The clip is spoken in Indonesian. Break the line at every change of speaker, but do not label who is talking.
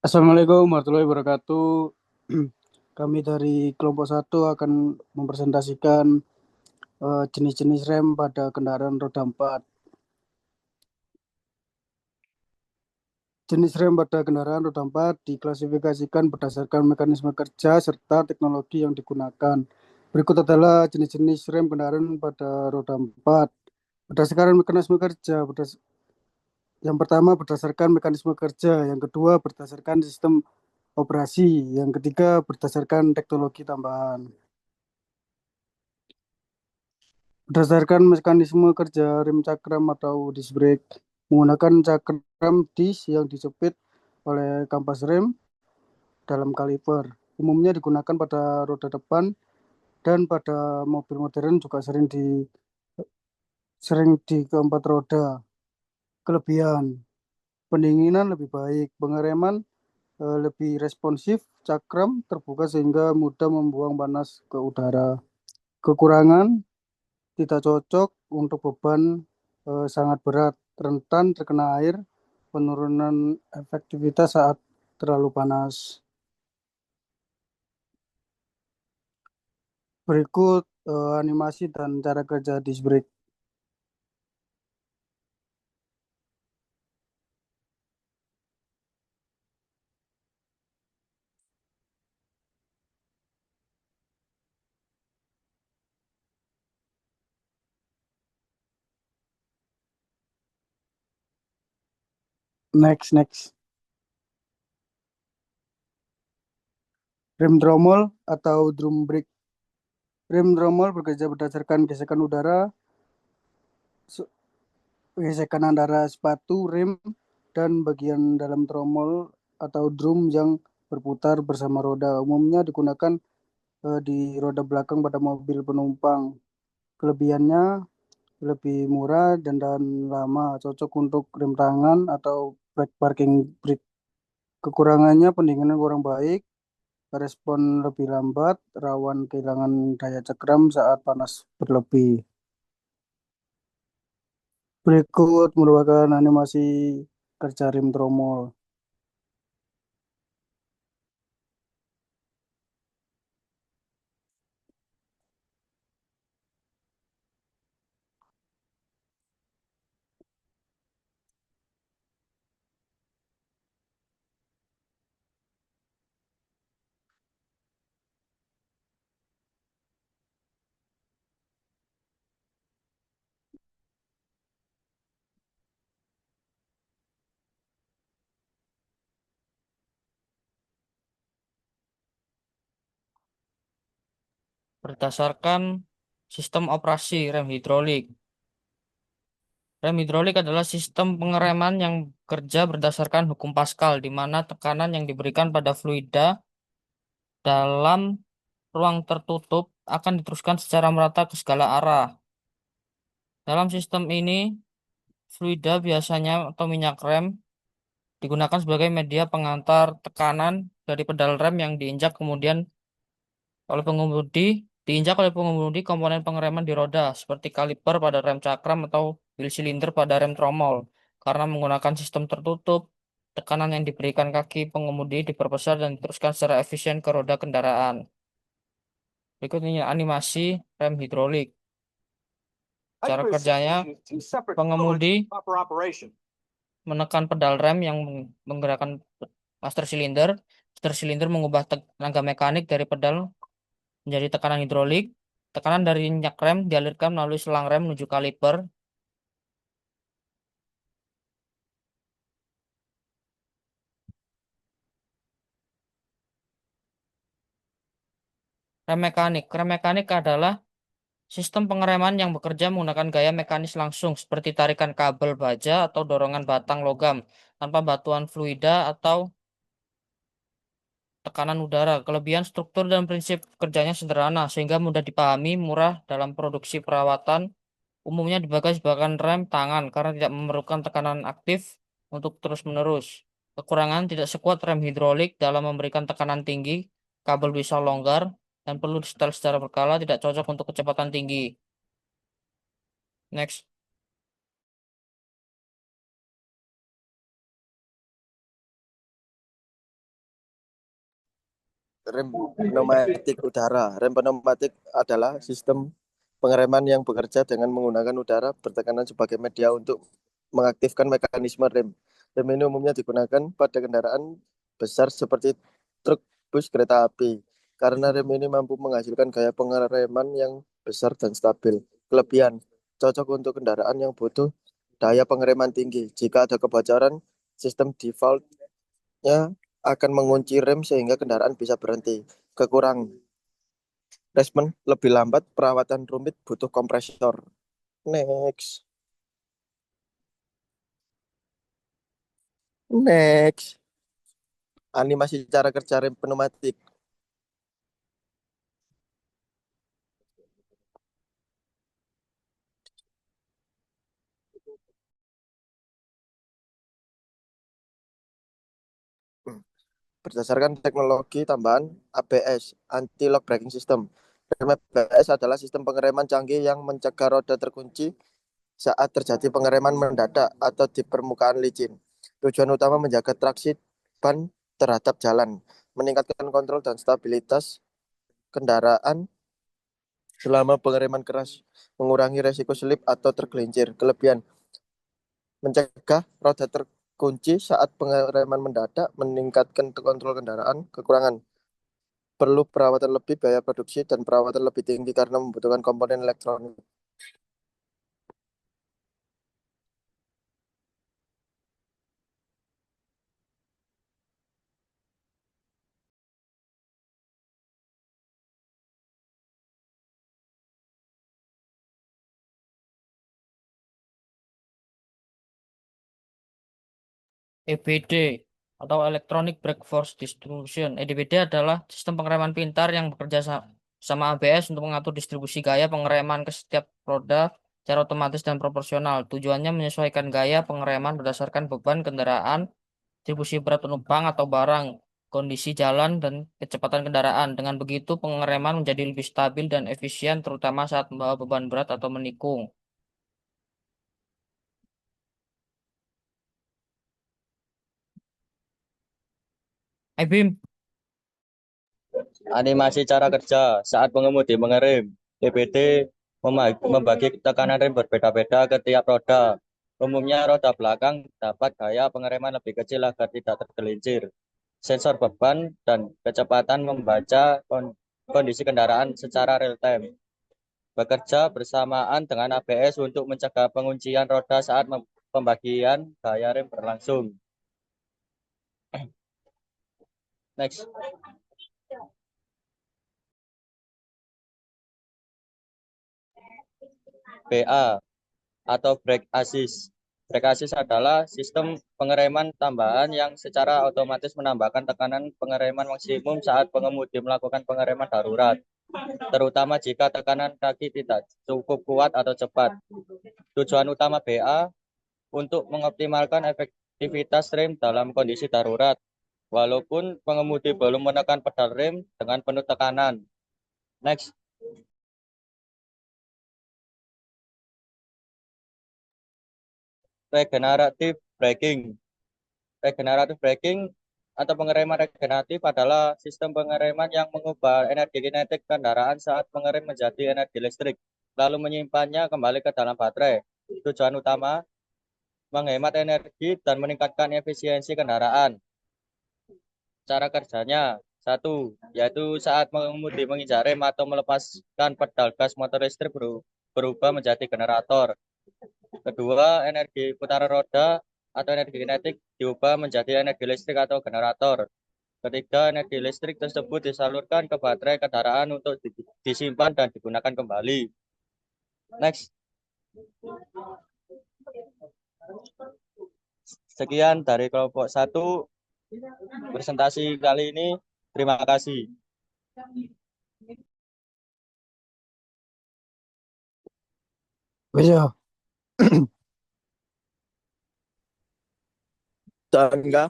Assalamualaikum warahmatullahi wabarakatuh. Kami dari kelompok satu akan mempresentasikan jenis-jenis rem pada kendaraan roda 4. Jenis rem pada kendaraan roda 4 diklasifikasikan berdasarkan mekanisme kerja serta teknologi yang digunakan. Berikut adalah jenis-jenis rem kendaraan pada roda 4. Berdasarkan mekanisme kerja, yang pertama berdasarkan mekanisme kerja, yang kedua berdasarkan sistem operasi, yang ketiga berdasarkan teknologi tambahan. Berdasarkan mekanisme kerja rem cakram atau disc brake, menggunakan cakram disc yang dijepit oleh kampas rem dalam kaliper. Umumnya digunakan pada roda depan dan pada mobil modern juga sering di keempat roda. Kelebihan, pendinginan lebih baik, pengereman lebih responsif, cakram terbuka sehingga mudah membuang panas ke udara. Kekurangan, tidak cocok untuk beban sangat berat, rentan terkena air, penurunan efektivitas saat terlalu panas. Berikut animasi dan cara kerja disc brake. Next. Rem tromol atau drum brake. Rem tromol bekerja berdasarkan gesekan udara, gesekan antara sepatu rem dan bagian dalam tromol atau drum yang berputar bersama roda. Umumnya digunakan di roda belakang pada mobil penumpang. Kelebihannya lebih murah dan lama, cocok untuk rem tangan atau parking brake. Kekurangannya pendinginan kurang baik, respon lebih lambat, rawan kehilangan daya cakram saat panas berlebih. Berikut merupakan animasi kerja rem tromol.
Berdasarkan sistem operasi rem hidrolik. Rem hidrolik adalah sistem pengereman yang kerja berdasarkan hukum Pascal, di mana tekanan yang diberikan pada fluida dalam ruang tertutup akan diteruskan secara merata ke segala arah. Dalam sistem ini, fluida biasanya atau minyak rem digunakan sebagai media pengantar tekanan dari pedal rem yang oleh pengemudi, diinjak oleh pengemudi komponen pengereman di roda, seperti kaliper pada rem cakram atau wheel cylinder pada rem tromol. Karena menggunakan sistem tertutup, tekanan yang diberikan kaki pengemudi diperbesar dan diteruskan secara efisien ke roda kendaraan. Berikut ini animasi rem hidrolik. Cara kerjanya, pengemudi menekan pedal rem yang menggerakkan master cylinder. Master cylinder mengubah tenaga mekanik dari pedal menjadi tekanan hidrolik. Tekanan dari minyak rem dialirkan melalui selang rem menuju kaliper. Rem mekanik. Rem mekanik adalah sistem pengereman yang bekerja menggunakan gaya mekanis langsung seperti tarikan kabel baja atau dorongan batang logam tanpa bantuan fluida atau tekanan udara. Kelebihan struktur dan prinsip kerjanya sederhana sehingga mudah dipahami, murah dalam produksi perawatan. Umumnya dipakai sebagai rem tangan karena tidak memerlukan tekanan aktif untuk terus-menerus. Kekurangan tidak sekuat rem hidrolik dalam memberikan tekanan tinggi, kabel bisa longgar, dan perlu disetel secara berkala, tidak cocok untuk kecepatan tinggi. Next.
Rem pneumatik udara. Rem pneumatik adalah sistem pengereman yang bekerja dengan menggunakan udara bertekanan sebagai media untuk mengaktifkan mekanisme rem. Rem ini umumnya digunakan pada kendaraan besar seperti truk, bus, kereta api. Karena rem ini mampu menghasilkan gaya pengereman yang besar dan stabil. Kelebihan, cocok untuk kendaraan yang butuh daya pengereman tinggi. Jika ada kebocoran, sistem defaultnya akan mengunci rem sehingga kendaraan bisa berhenti. Kekurangan, respon lebih lambat, perawatan rumit, butuh kompresor. Next. Next. Animasi cara kerja rem pneumatik. Berdasarkan teknologi tambahan ABS, Anti-Lock Braking System. Rem ABS adalah sistem pengereman canggih yang mencegah roda terkunci saat terjadi pengereman mendadak atau di permukaan licin. Tujuan utama menjaga traksi ban terhadap jalan, meningkatkan kontrol dan stabilitas kendaraan selama pengereman keras, mengurangi resiko slip atau tergelincir. Kelebihan, mencegah roda terkunci saat pengereman mendadak, meningkatkan kontrol kendaraan. Kekurangan, perlu perawatan lebih, biaya produksi dan perawatan lebih tinggi karena membutuhkan komponen elektronik.
EBD atau Electronic Brake Force Distribution. EDBD adalah sistem pengereman pintar yang bekerja sama ABS untuk mengatur distribusi gaya pengereman ke setiap roda secara otomatis dan proporsional. Tujuannya menyesuaikan gaya pengereman berdasarkan beban kendaraan, distribusi berat penumpang atau barang, kondisi jalan, dan kecepatan kendaraan. Dengan begitu, pengereman menjadi lebih stabil dan efisien, terutama saat membawa beban berat atau menikung. Bim.
Animasi cara kerja saat pengemudi mengerem. DPD membagi tekanan rem berbeda-beda ke tiap roda. Umumnya roda belakang dapat gaya pengereman lebih kecil agar tidak tergelincir. Sensor beban dan kecepatan membaca kondisi kendaraan secara real time. Bekerja bersamaan dengan ABS untuk mencegah penguncian roda saat pembagian gaya rem berlangsung. Next. BA atau brake assist. Brake assist adalah sistem pengereman tambahan yang secara otomatis menambahkan tekanan pengereman maksimum saat pengemudi melakukan pengereman darurat, terutama jika tekanan kaki tidak cukup kuat atau cepat. Tujuan utama BA untuk mengoptimalkan efektivitas rem dalam kondisi darurat, walaupun pengemudi belum menekan pedal rem dengan penuh tekanan. Next. Regenerative braking. Regenerative braking atau pengereman regeneratif adalah sistem pengereman yang mengubah energi kinetik kendaraan saat mengerem menjadi energi listrik, lalu menyimpannya kembali ke dalam baterai. Tujuan utama, menghemat energi dan meningkatkan efisiensi kendaraan. Cara kerjanya, satu, yaitu saat mengemudi menginjak rem atau melepaskan pedal gas motor listrik berubah menjadi generator. Kedua, energi putaran roda atau energi kinetik diubah menjadi energi listrik atau generator. Ketiga, energi listrik tersebut disalurkan ke baterai kendaraan untuk disimpan dan digunakan kembali. Next. Sekian dari kelompok 1 presentasi kali ini. Terima kasih.
Bisa.
Dan enggak